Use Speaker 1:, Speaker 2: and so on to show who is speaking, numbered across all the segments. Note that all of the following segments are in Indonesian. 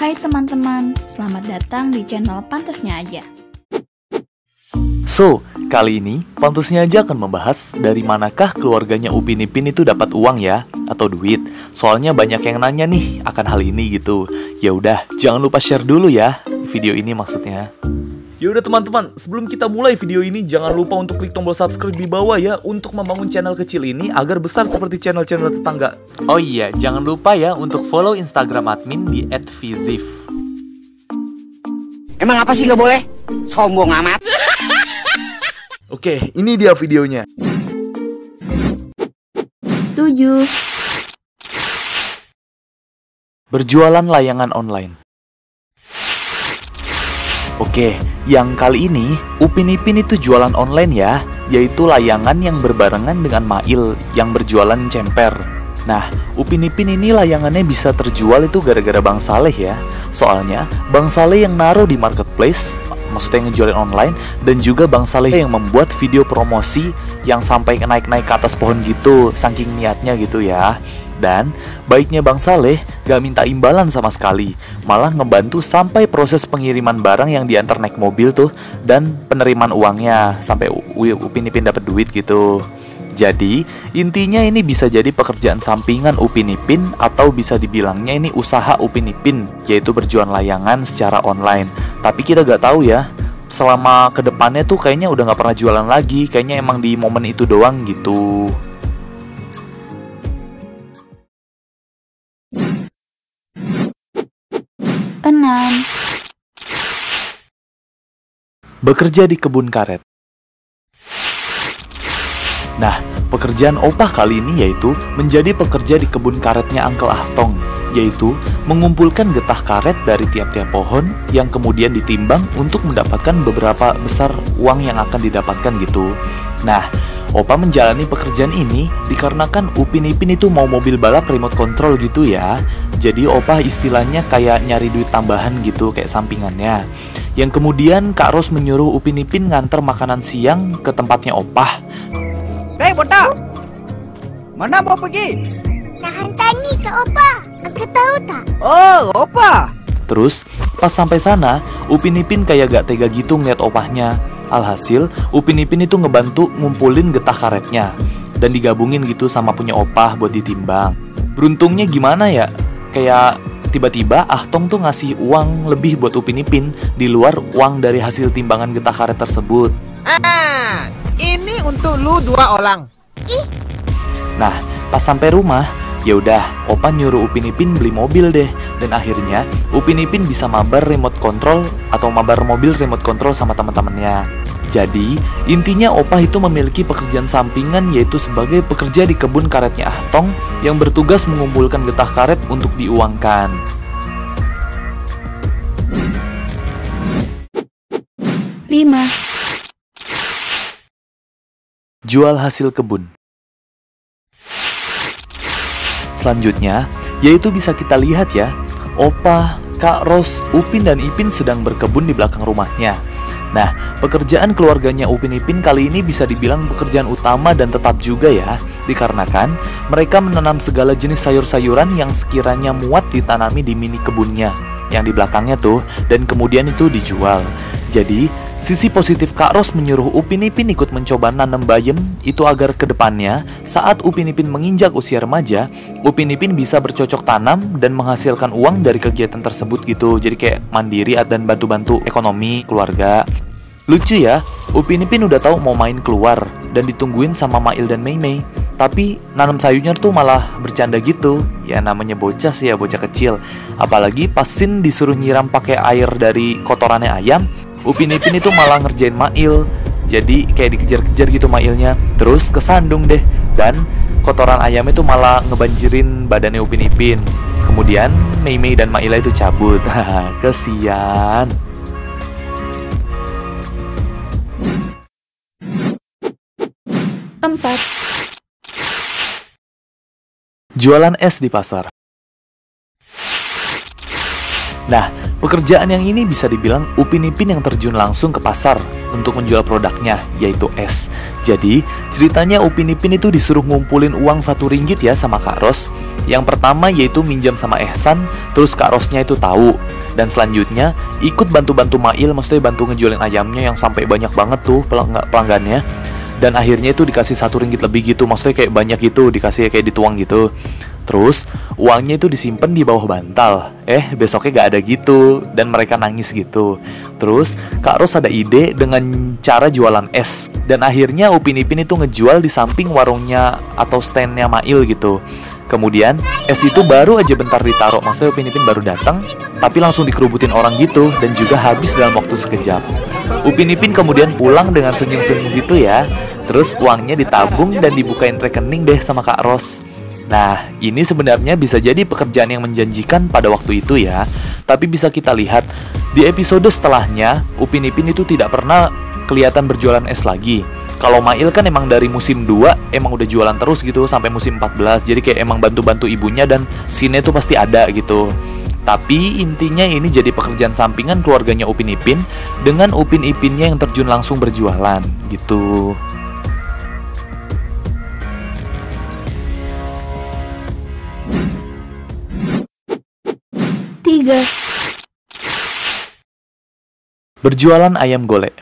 Speaker 1: Hai teman-teman, selamat datang di channel Pantasnya Aja.
Speaker 2: So, kali ini Pantasnya Aja akan membahas dari manakah keluarganya Upin Ipin itu dapat uang ya, atau duit. Soalnya banyak yang nanya nih akan hal ini gitu. Ya udah, jangan lupa share dulu ya video ini maksudnya. Ya udah teman-teman, sebelum kita mulai video ini jangan lupa untuk klik tombol subscribe di bawah ya untuk membangun channel kecil ini agar besar seperti channel-channel tetangga. Oh iya, jangan lupa ya untuk follow Instagram admin di @vizif.
Speaker 3: Emang apa sih gak boleh? Sombong amat.
Speaker 2: Oke, ini dia videonya.
Speaker 1: 7.
Speaker 2: Berjualan layangan online. Oke, yang kali ini Upin Ipin itu jualan online ya, yaitu layangan yang berbarengan dengan Mail yang berjualan cemper. Nah, Upin Ipin ini layangannya bisa terjual itu gara-gara Bang Saleh ya. Soalnya Bang Saleh yang naruh di marketplace, maksudnya yang ngejualin online, dan juga Bang Saleh yang membuat video promosi yang sampai naik-naik ke atas pohon gitu, saking niatnya gitu ya. Dan baiknya Bang Saleh gak minta imbalan sama sekali, malah ngebantu sampai proses pengiriman barang yang diantar naik mobil tuh, dan penerimaan uangnya sampai Upin Ipin dapat duit gitu. Jadi intinya ini bisa jadi pekerjaan sampingan Upin Ipin, atau bisa dibilangnya ini usaha Upin Ipin, yaitu berjualan layangan secara online. Tapi kita gak tahu ya, selama kedepannya tuh kayaknya udah gak pernah jualan lagi, kayaknya emang di momen itu doang gitu. Bekerja di kebun karet. Nah, pekerjaan Opah kali ini yaitu menjadi pekerja di kebun karetnya Uncle Ahtong, yaitu mengumpulkan getah karet dari tiap-tiap pohon yang kemudian ditimbang untuk mendapatkan beberapa besar uang yang akan didapatkan gitu. Nah, Opah menjalani pekerjaan ini dikarenakan Upin Ipin itu mau mobil balap remote control gitu ya. Jadi Opah istilahnya kayak nyari duit tambahan gitu, kayak sampingannya. Yang kemudian Kak Ros menyuruh Upin Ipin nganter makanan siang ke tempatnya Opah.
Speaker 3: Hei botak, mana mau pergi?
Speaker 4: Nak hantar ni ke Opah. Angkat tahu tak?
Speaker 3: Oh, Opah.
Speaker 2: Terus pas sampai sana Upin Ipin kayak gak tega gitu ngeliat Opahnya. Alhasil Upin Ipin itu ngebantu ngumpulin getah karetnya dan digabungin gitu sama punya Opah buat ditimbang. Beruntungnya gimana ya, kayak tiba-tiba Ahtong tuh ngasih uang lebih buat Upin Ipin di luar uang dari hasil timbangan getah karet tersebut.
Speaker 3: Ini untuk lu 2 orang.
Speaker 2: Nah, pas sampai rumah, ya udah, Opah nyuruh Upin Ipin beli mobil deh. Dan akhirnya Upin Ipin bisa mabar remote control atau mabar mobil remote control sama teman-temannya. Jadi, intinya Opah itu memiliki pekerjaan sampingan, yaitu sebagai pekerja di kebun karetnya Ahtong yang bertugas mengumpulkan getah karet untuk diuangkan. Jual hasil kebun. Selanjutnya, yaitu bisa kita lihat ya, Opah, Kak Ros, Upin dan Ipin sedang berkebun di belakang rumahnya. Nah, pekerjaan keluarganya Upin Ipin kali ini bisa dibilang pekerjaan utama dan tetap juga ya, dikarenakan mereka menanam segala jenis sayur-sayuran yang sekiranya muat ditanami di mini kebunnya yang di belakangnya tuh, dan kemudian itu dijual. Jadi, sisi positif Kak Ros menyuruh Upin Ipin ikut mencoba nanam bayam itu agar kedepannya saat Upin Ipin menginjak usia remaja, Upin Ipin bisa bercocok tanam dan menghasilkan uang dari kegiatan tersebut gitu. Jadi kayak mandiri dan bantu-bantu ekonomi keluarga. Lucu ya, Upin Ipin udah tahu mau main keluar dan ditungguin sama Mail dan Mei Mei. Tapi nanam sayurnya tuh malah bercanda gitu. Ya namanya bocah sih ya, bocah kecil. Apalagi pas Sin disuruh nyiram pakai air dari kotorannya ayam, Upin Ipin itu malah ngerjain Mail. Jadi kayak dikejar-kejar gitu Mailnya. Terus kesandung deh. Dan kotoran ayam itu malah ngebanjirin badannya Upin Ipin. Kemudian Mei Mei dan Maila itu cabut. Kesian. Jualan es di pasar. Nah, Pekerjaan yang ini bisa dibilang Upin Ipin yang terjun langsung ke pasar untuk menjual produknya, yaitu es. Jadi, ceritanya Upin Ipin itu disuruh ngumpulin uang Rp1 ya sama Kak Ros. Yang pertama yaitu minjam sama Ehsan, terus Kak Rosnya itu tahu. Dan selanjutnya ikut bantu-bantu Mail, maksudnya bantu ngejualin ayamnya yang sampai banyak banget tuh pelanggannya. Dan akhirnya itu dikasih Rp1 lebih gitu, maksudnya kayak banyak gitu, dikasih kayak dituang gitu. Terus uangnya itu disimpan di bawah bantal. Besoknya gak ada gitu, dan mereka nangis gitu. Terus Kak Ros ada ide dengan cara jualan es. Dan akhirnya Upin Ipin itu ngejual di samping warungnya atau standnya Mail gitu. Kemudian es itu baru aja bentar ditaruh, maksudnya Upin Ipin baru datang, tapi langsung dikerubutin orang gitu, dan juga habis dalam waktu sekejap. Upin Ipin kemudian pulang dengan senyum-senyum gitu ya. Terus uangnya ditabung dan dibukain rekening deh sama Kak Ros. Nah, ini sebenarnya bisa jadi pekerjaan yang menjanjikan pada waktu itu ya. Tapi bisa kita lihat, di episode setelahnya, Upin Ipin itu tidak pernah kelihatan berjualan es lagi. Kalau Mail kan emang dari musim 2, emang udah jualan terus gitu sampai musim 14. Jadi kayak emang bantu-bantu ibunya dan scene tuh pasti ada gitu. Tapi intinya ini jadi pekerjaan sampingan keluarganya Upin Ipin dengan Upin Ipinnya yang terjun langsung berjualan gitu. Berjualan ayam golek.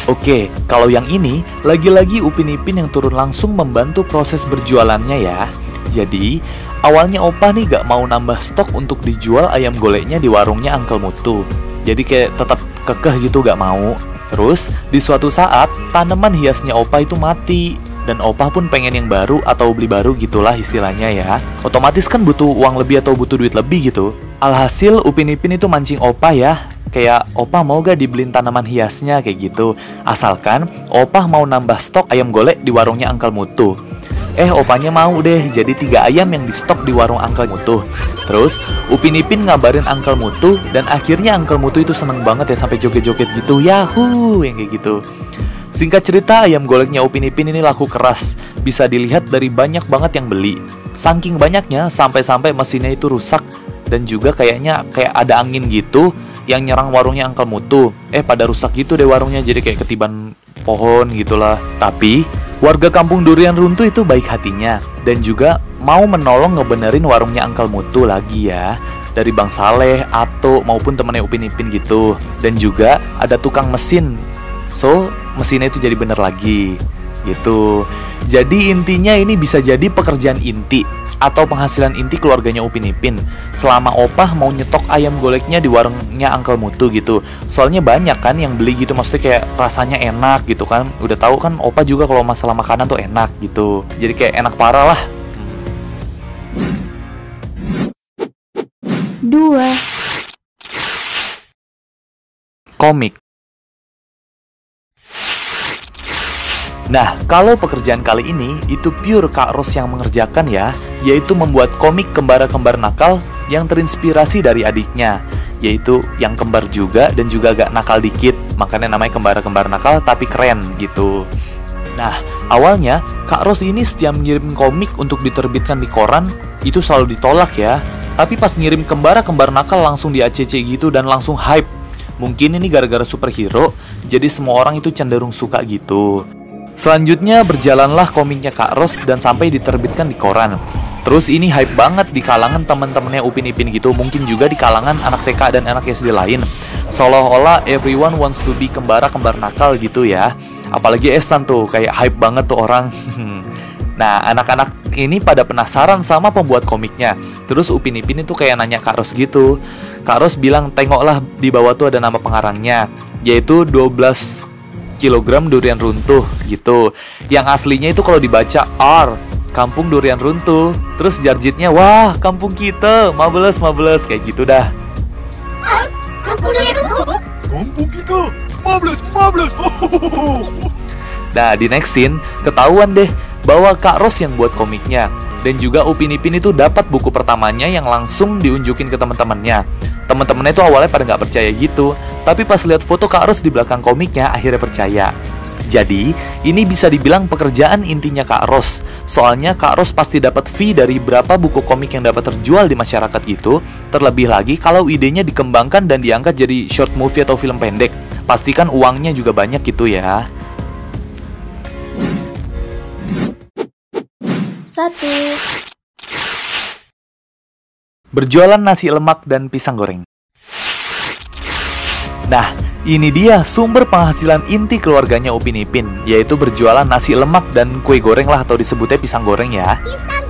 Speaker 2: Oke, kalau yang ini lagi-lagi Upin Ipin yang turun langsung membantu proses berjualannya ya. Jadi, awalnya Opa nih gak mau nambah stok untuk dijual ayam goleknya di warungnya Uncle Mutu. Jadi kayak tetap kekeh gitu gak mau. Terus, di suatu saat, tanaman hiasnya Opa itu mati. Dan Opa pun pengen yang baru atau beli baru gitulah istilahnya ya. Otomatis kan butuh uang lebih atau butuh duit lebih gitu. Alhasil Upin Ipin itu mancing Opa ya. Kayak, Opa mau gak dibeliin tanaman hiasnya kayak gitu. Asalkan Opa mau nambah stok ayam golek di warungnya Uncle Mutu. Opanya mau deh, jadi 3 ayam yang di stok di warung Uncle Mutu. Terus Upin Ipin ngabarin Uncle Mutu, dan akhirnya Uncle Mutu itu seneng banget ya sampai joget-joget gitu. Yahoo, yang kayak gitu. Singkat cerita, ayam goleknya Upin Ipin ini laku keras. Bisa dilihat dari banyak banget yang beli. Saking banyaknya, sampai-sampai mesinnya itu rusak. Dan juga kayaknya kayak ada angin gitu yang nyerang warungnya Uncle Mutu. Pada rusak gitu deh warungnya, jadi kayak ketiban pohon gitulah. Tapi warga kampung Durian Runtuh itu baik hatinya dan juga mau menolong ngebenerin warungnya Uncle Mutu lagi ya. Dari Bang Saleh, Ato maupun temannya Upin Ipin gitu. Dan juga ada tukang mesin. So, mesinnya itu jadi bener lagi gitu. Jadi intinya ini bisa jadi pekerjaan inti atau penghasilan inti keluarganya Upin Ipin selama Opah mau nyetok ayam goleknya di warungnya Uncle Mutu gitu. Soalnya banyak kan yang beli gitu, maksudnya kayak rasanya enak gitu kan. Udah tahu kan Opah juga kalau masalah makanan tuh enak gitu. Jadi kayak enak parah lah.
Speaker 1: 2.
Speaker 2: Komik. Nah, kalau pekerjaan kali ini itu pure Kak Ros yang mengerjakan ya, yaitu membuat komik kembara-kembar nakal yang terinspirasi dari adiknya, yaitu yang kembar juga dan juga agak nakal dikit, makanya namanya kembara-kembar nakal tapi keren gitu. Nah, awalnya Kak Ros ini setiap ngirim komik untuk diterbitkan di koran itu selalu ditolak ya, tapi pas ngirim kembara-kembar nakal langsung di ACC gitu dan langsung hype. Mungkin ini gara-gara superhero, jadi semua orang itu cenderung suka gitu. Selanjutnya berjalanlah komiknya Kak Ros dan sampai diterbitkan di koran. Terus ini hype banget di kalangan teman-temannya Upin Ipin gitu, mungkin juga di kalangan anak TK dan anak SD lain. Seolah-olah everyone wants to be kembara-kembar nakal gitu ya. Apalagi Ehsan tuh, kayak hype banget tuh orang. Nah, anak-anak ini pada penasaran sama pembuat komiknya. Terus Upin Ipin itu kayak nanya Kak Ros gitu. Kak Ros bilang, tengoklah di bawah tuh ada nama pengarangnya, yaitu 12 kilogram durian runtuh gitu. Yang aslinya itu kalau dibaca R, Kampung Durian Runtuh. Terus jarjitnya, wah kampung kita, mabeles kayak gitu dah.
Speaker 4: Kampung Durian Runtuh?
Speaker 5: Kampung kita, mabeles.
Speaker 2: Nah, di next scene ketahuan deh bahwa Kak Ros yang buat komiknya. Dan juga Upin Ipin itu dapat buku pertamanya yang langsung diunjukin ke teman-temannya. Teman-temannya itu awalnya pada nggak percaya gitu, tapi pas lihat foto Kak Ros di belakang komiknya akhirnya percaya. Jadi, ini bisa dibilang pekerjaan intinya Kak Ros. Soalnya Kak Ros pasti dapat fee dari berapa buku komik yang dapat terjual di masyarakat gitu. Terlebih lagi kalau idenya dikembangkan dan diangkat jadi short movie atau film pendek. Pastikan uangnya juga banyak gitu ya.
Speaker 1: 1.
Speaker 2: Berjualan nasi lemak dan pisang goreng. Nah, ini dia sumber penghasilan inti keluarganya Upin Ipin, yaitu berjualan nasi lemak dan kue goreng lah, atau disebutnya pisang goreng ya.
Speaker 4: Pisang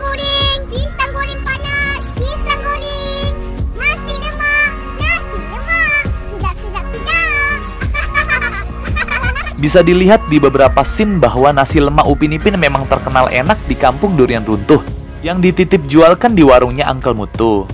Speaker 4: goreng panas, pisang goreng, nasi lemak, sedap.
Speaker 2: Bisa dilihat di beberapa scene bahwa nasi lemak Upin Ipin memang terkenal enak di kampung Durian Runtuh, yang dititip jualkan di warungnya Uncle Mutu.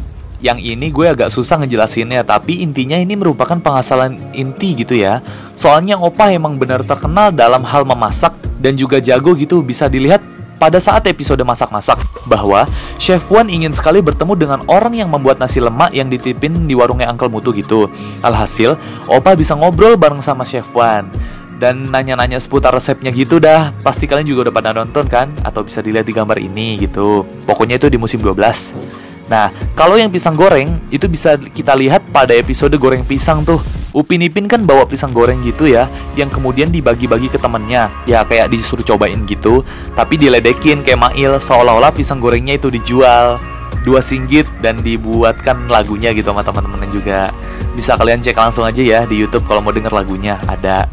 Speaker 2: Yang ini gue agak susah ngejelasinnya, tapi intinya ini merupakan penghasilan inti gitu ya. Soalnya Opa emang benar terkenal dalam hal memasak dan juga jago gitu. Bisa dilihat pada saat episode masak-masak bahwa Chef Wan ingin sekali bertemu dengan orang yang membuat nasi lemak yang dititipin di warungnya Uncle Mutu gitu. Alhasil, Opa bisa ngobrol bareng sama Chef Wan dan nanya-nanya seputar resepnya gitu dah. Pasti kalian juga udah pada nonton kan? Atau bisa dilihat di gambar ini gitu. Pokoknya itu di musim 12. Nah, kalau yang pisang goreng, itu bisa kita lihat pada episode goreng pisang tuh. Upin Ipin kan bawa pisang goreng gitu ya, yang kemudian dibagi-bagi ke temennya. Ya kayak disuruh cobain gitu, tapi diledekin kayak Mail, seolah-olah pisang gorengnya itu dijual 2 singgit dan dibuatkan lagunya gitu sama teman-teman juga. Bisa kalian cek langsung aja ya di YouTube kalau mau denger lagunya, ada.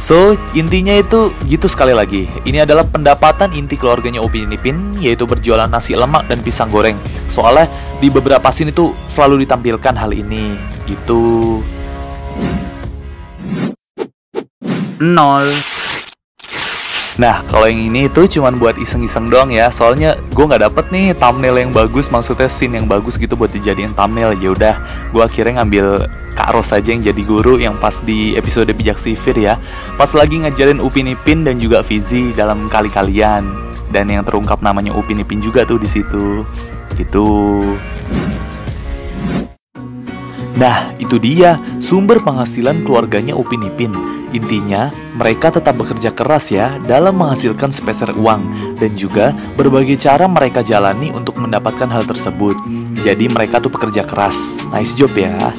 Speaker 2: So, intinya itu gitu. Sekali lagi, ini adalah pendapatan inti keluarganya Upin Ipin, yaitu berjualan nasi lemak dan pisang goreng. Soalnya di beberapa scene itu selalu ditampilkan hal ini gitu.
Speaker 3: 0.
Speaker 2: Nah, kalau yang ini itu cuman buat iseng-iseng doang ya. Soalnya gue nggak dapet nih thumbnail yang bagus, maksudnya scene yang bagus gitu buat dijadiin thumbnail. Ya udah, gue akhirnya ngambil Kak Ros aja yang jadi guru yang pas di episode Bijak Sifir ya. Pas lagi ngajarin Upin Ipin dan juga Fizi dalam kali-kalian. Dan yang terungkap namanya Upin Ipin juga tuh di situ. Gitu. Nah, itu dia sumber penghasilan keluarganya Upin Ipin. Intinya, mereka tetap bekerja keras ya dalam menghasilkan sepeser uang. Dan juga berbagai cara mereka jalani untuk mendapatkan hal tersebut. Jadi mereka tuh pekerja keras. Nice job ya.